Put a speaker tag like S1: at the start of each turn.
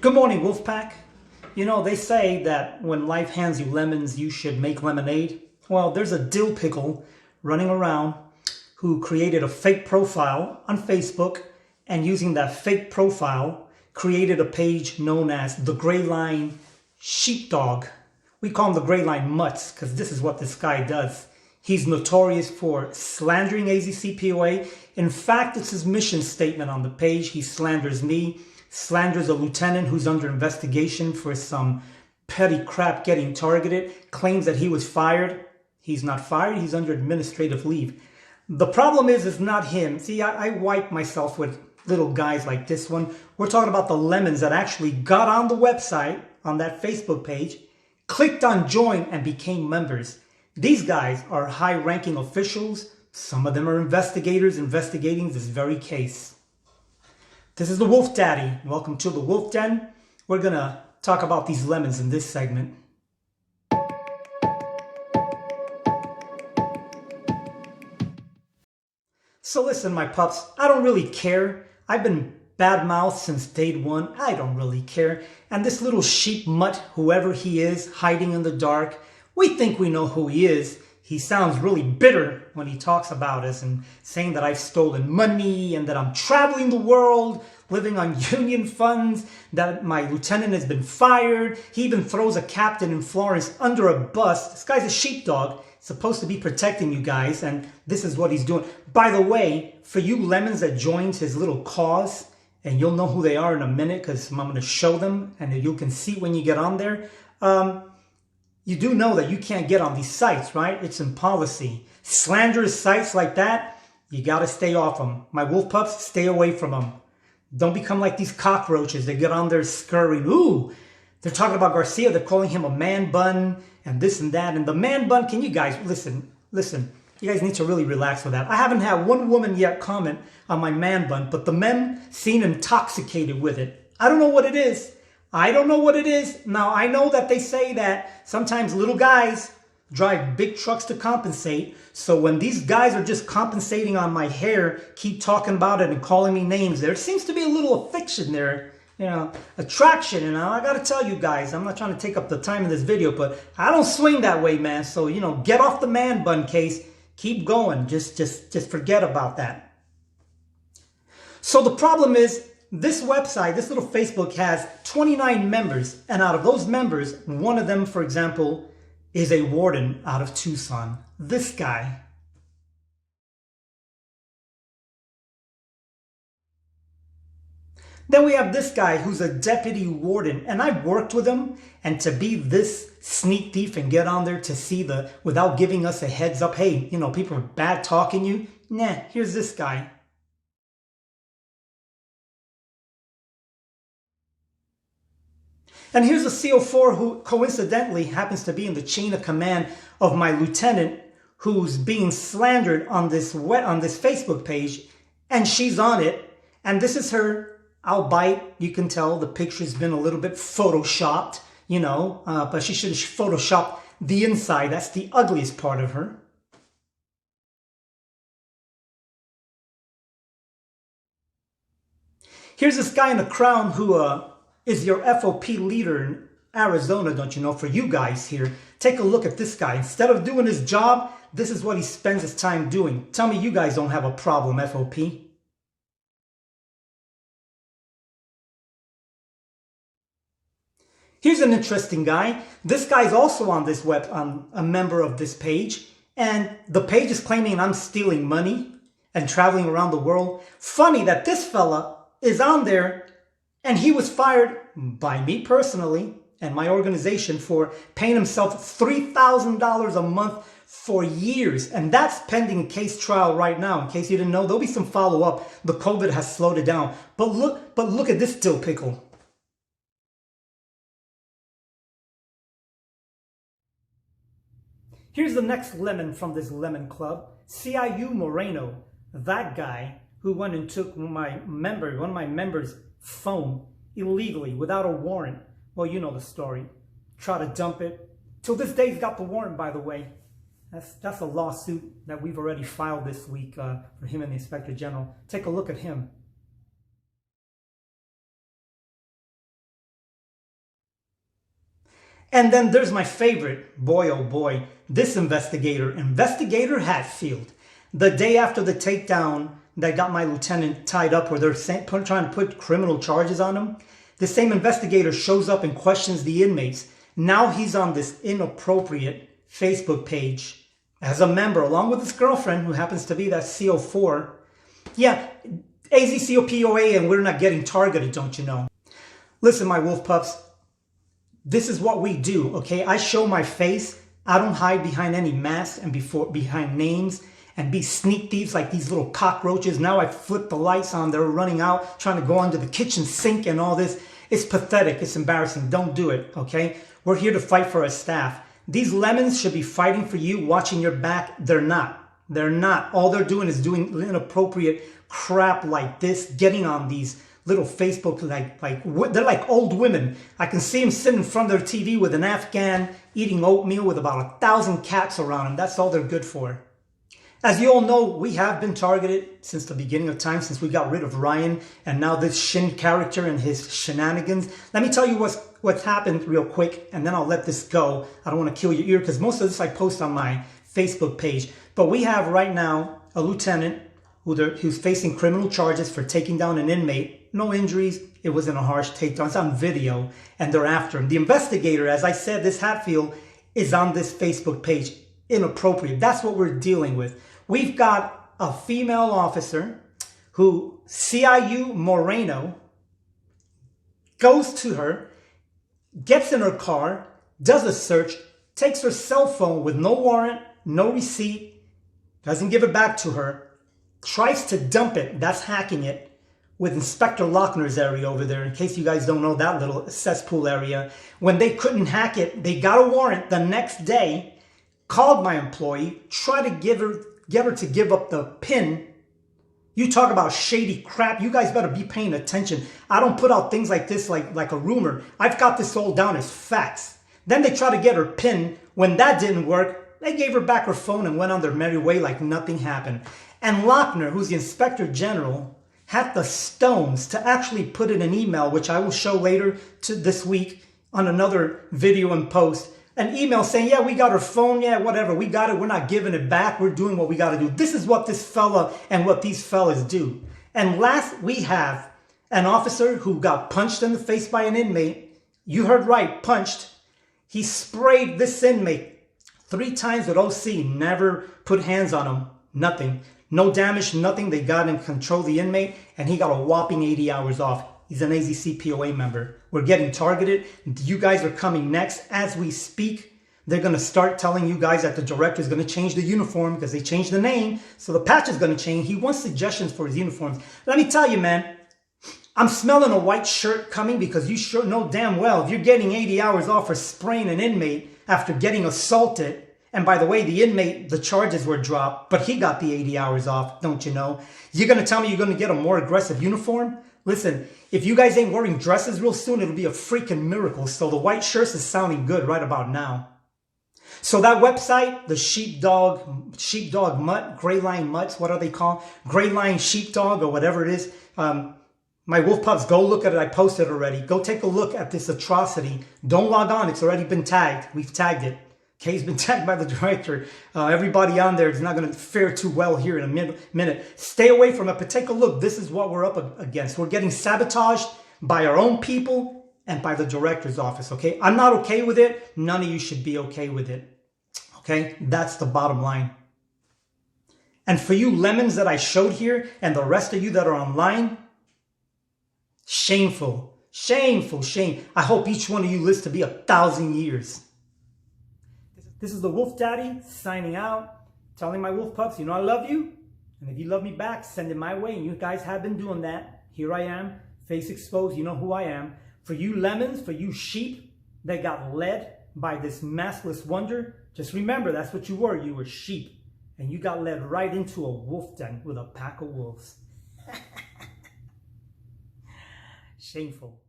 S1: Good morning, Wolfpack. You know, they say that when life hands you lemons, you should make lemonade. Well, there's a dill pickle running around who created a fake profile on Facebook, and using that fake profile, created a page known as the Gray Line Sheepdog. We call him the Gray Line Mutts because this is what this guy does. He's notorious for slandering AZCPOA. In fact, it's his mission statement on the page. He slanders me, slanders a lieutenant who's under investigation for some petty crap getting targeted, claims that he was fired. He's not fired, he's under administrative leave. The problem is, it's not him. See, I wipe myself with little guys like this one. We're talking about the lemons that actually got on the website, on that Facebook page, clicked on join and became members. These guys are high-ranking officials. Some of them are investigators investigating this very case. This is the Wolf Daddy. Welcome to the Wolf Den. We're going to talk about these lemons in this segment. So listen, my pups, I don't really care. I've been bad-mouthed since day one. I don't really care. And this little sheep mutt, whoever he is, hiding in the dark, we think we know who he is. He sounds really bitter when he talks about us and saying that I've stolen money and that I'm traveling the world, living on union funds, that my lieutenant has been fired. He even throws a captain in Florence under a bus. This guy's a sheepdog, supposed to be protecting you guys, and this is what he's doing. By the way, for you lemons that joins his little cause, and you'll know who they are in a minute because I'm going to show them and you can see when you get on there. You do know that you can't get on these sites, right? It's in policy. Slanderous sites like that, you got to stay off them. My wolf pups, stay away from them. Don't become like these cockroaches. They get on there scurrying. Ooh, they're talking about Garcia. They're calling him a man bun and this and that. And the man bun, can you guys, listen. You guys need to really relax with that. I haven't had one woman yet comment on my man bun, but the men seem intoxicated with it. I don't know what it is. I don't know what it is. Now, I know that they say that sometimes little guys drive big trucks to compensate. So when these guys are just compensating on my hair, keep talking about it and calling me names, there seems to be a little affection there, you know, attraction. And I got to tell you guys, I'm not trying to take up the time in this video, but I don't swing that way, man. So, you know, get off the man bun case. Keep going. Just forget about that. So the problem is, this website, this little Facebook has 29 members, and out of those members, one of them, for example, is a warden out of Tucson. This guy. Then we have this guy who's a deputy warden, and I've worked with him, and to be this sneak thief and get on there to see without giving us a heads up, hey, you know, people are bad talking you. Nah, here's this guy. And here's a CO4 who coincidentally happens to be in the chain of command of my lieutenant, who's being slandered on this Facebook page, and she's on it. And this is her, albeit you can tell the picture's been a little bit photoshopped, you know, but she should have photoshopped the inside. That's the ugliest part of her. Here's this guy in the crown who is your FOP leader in Arizona, don't you know, for you guys here. Take a look at this guy. Instead of doing his job, this is what he spends his time doing. Tell me you guys don't have a problem, FOP. Here's an interesting guy. This guy's also on this a member of this page, and the page is claiming I'm stealing money and traveling around the world. Funny that this fella is on there, and he was fired by me personally and my organization for paying himself $3,000 a month for years. And that's pending a case trial right now. In case you didn't know, there'll be some follow-up. The COVID has slowed it down. But look at this dill pickle. Here's the next lemon from this lemon club. CIU Moreno, that guy who went and took one of my members' phone illegally without a warrant. Well, you know the story. Try to dump it. Till this day, he's got the warrant, by the way. That's a lawsuit that we've already filed this week for him and the Inspector General. Take a look at him. And then there's my favorite, boy oh boy, this investigator, Investigator Hatfield. The day after the takedown that got my lieutenant tied up where they're trying to put criminal charges on him, the same investigator shows up and questions the inmates. Now he's on this inappropriate Facebook page as a member, along with his girlfriend, who happens to be that CO4. Yeah, AZCOPOA, and we're not getting targeted, don't you know? Listen, my wolf pups, this is what we do, okay? I show my face. I don't hide behind any mask and behind names and be sneak thieves like these little cockroaches. Now I flip the lights on. They're running out, trying to go under the kitchen sink and all this. It's pathetic. It's embarrassing. Don't do it, okay? We're here to fight for our staff. These lemons should be fighting for you, watching your back. They're not. They're not. All they're doing is doing inappropriate crap like this, getting on these little Facebook, they're like old women. I can see them sitting in front of their TV with an Afghan, eating oatmeal with about 1,000 cats around them. That's all they're good for. As you all know, we have been targeted since the beginning of time, since we got rid of Ryan and now this Shin character and his shenanigans. Let me tell you what's happened real quick, and then I'll let this go. I don't want to kill your ear because most of this I post on my Facebook page. But we have right now a lieutenant who's facing criminal charges for taking down an inmate. No injuries. It wasn't a harsh takedown. It's on video, and they're after him. The investigator, as I said, this Hatfield, is on this Facebook page. Inappropriate. That's what we're dealing with. We've got a female officer who, CIU Moreno, goes to her, gets in her car, does a search, takes her cell phone with no warrant, no receipt, doesn't give it back to her, tries to dump it, that's hacking it, with Inspector Lochner's area over there, in case you guys don't know that little cesspool area. When they couldn't hack it, they got a warrant the next day, called my employee, tried to get her to give up the PIN. You talk about shady crap. You guys better be paying attention. I don't put out things like this like a rumor. I've got this all down as facts. Then they try to get her PIN. When that didn't work, they gave her back her phone and went on their merry way like nothing happened. And Lochner, who's the Inspector General, had the stones to actually put in an email, which I will show later this week on another video and post, an email saying, yeah, we got her phone, yeah, whatever, we got it, we're not giving it back, we're doing what we got to do. This is what this fella and what these fellas do. And last, we have an officer who got punched in the face by an inmate. You heard right, punched. He sprayed this inmate 3 times with OC, never put hands on him, nothing. No damage, nothing. They got in control of the inmate, and he got a whopping 80 hours off. He's an AZCPOA member. We're getting targeted. You guys are coming next. As we speak, they're going to start telling you guys that the director is going to change the uniform because they changed the name. So the patch is going to change. He wants suggestions for his uniforms. Let me tell you, man, I'm smelling a white shirt coming because you sure know damn well if you're getting 80 hours off for spraying an inmate after getting assaulted. And by the way, the inmate, the charges were dropped, but he got the 80 hours off, don't you know? You're going to tell me you're going to get a more aggressive uniform? Listen, if you guys ain't wearing dresses real soon, it'll be a freaking miracle. So the white shirts is sounding good right about now. So that website, the Sheepdog Mutt, Gray Line Mutts, what are they called? Gray Line Sheepdog or whatever it is. My wolf pups, go look at it. I posted already. Go take a look at this atrocity. Don't log on. It's already been tagged. We've tagged it. Okay, he's been tagged by the director. Everybody on there is not going to fare too well here in a minute. Stay away from it, but take a look. This is what we're up against. We're getting sabotaged by our own people and by the director's office, okay? I'm not okay with it. None of you should be okay with it, okay? That's the bottom line. And for you lemons that I showed here and the rest of you that are online, shameful, shameful, shame. I hope each one of you lives to be 1,000 years. This is the Wolf Daddy signing out, telling my wolf pups, you know I love you. And if you love me back, send it my way. And you guys have been doing that. Here I am, face exposed. You know who I am. For you lemons, for you sheep that got led by this maskless wonder, just remember that's what you were. You were sheep. And you got led right into a wolf den with a pack of wolves. Shameful.